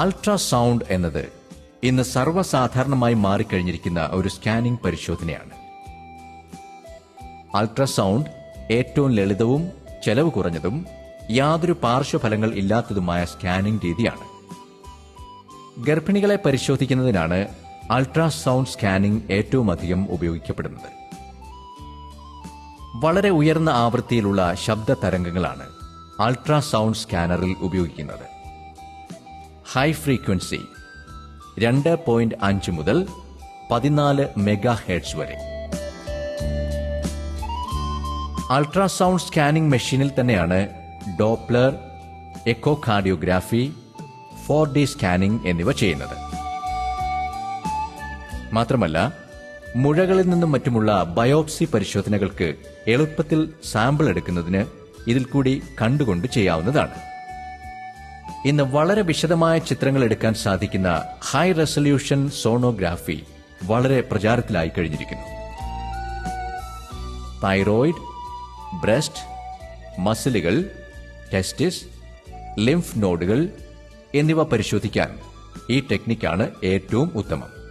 Ultrasound എന്നത് ഇന്ന് സർവ്വസാധാരണമായി മാറിക്കഴിഞ്ഞിരിക്കുന്ന ഒരു സ്കാനിംഗ് പരിശോധനയാണ്. അൾട്രാസൗണ്ട് ഏറ്റവും ലളിതവും ചെലവ് കുറഞ്ഞതും യാതൊരു പാർശ്വഫലങ്ങൾ ഇല്ലാത്തതുമായ സ്കാനിംഗ് രീതിയാണ്. ഗർഭിണികളെ പരിശോധിക്കുന്നതിനാണ് അൾട്രാസൗണ്ട് സ്കാനിംഗ് ഏറ്റവും അധികം ഉപയോഗിക്കപ്പെടുന്നത്. വളരെ ഉയർന്ന ആവൃത്തിയിലുള്ള ശബ്ദ തരംഗങ്ങളാണ് അൾട്രാസൗണ്ട് സ്കാനറിൽ ഉപയോഗിക്കുന്നത്. ഹൈ ഫ്രീക്വൻസി 2.5 മുതൽ 14 മെഗാ ഹെർട്സ് വരെ. അൾട്രാസൗണ്ട് സ്കാനിംഗ് മെഷീനിൽ തന്നെയാണ് ഡോപ്ലർ, എക്കോകാർഡിയോഗ്രാഫി, 4D സ്കാനിംഗ് എന്നിവ ചെയ്യുന്നത്. മാത്രമല്ല, മുഴകളിൽ നിന്നും മറ്റുമുള്ള ബയോപ്സി പരിശോധനകൾക്ക് എളുപ്പത്തിൽ സാമ്പിൾ എടുക്കുന്നതിന് ഇതിൽ കൂടി കണ്ടുകൊണ്ട് ചെയ്യാവുന്നതാണ്. ഇന്ന് വളരെ വിശദമായ ചിത്രങ്ങൾ എടുക്കാൻ സാധിക്കുന്ന ഹൈ റെസല്യൂഷൻ സോണോഗ്രാഫി വളരെ പ്രചാരത്തിലായി കഴിഞ്ഞിരിക്കുന്നു. തൈറോയിഡ്, ബ്രസ്റ്റ്, മസിലുകൾ, ടെസ്റ്റിസ്, ലിംഫ് നോഡുകൾ എന്നിവ പരിശോധിക്കാൻ ഈ ടെക്നിക്കാണ് ഏറ്റവും ഉത്തമം.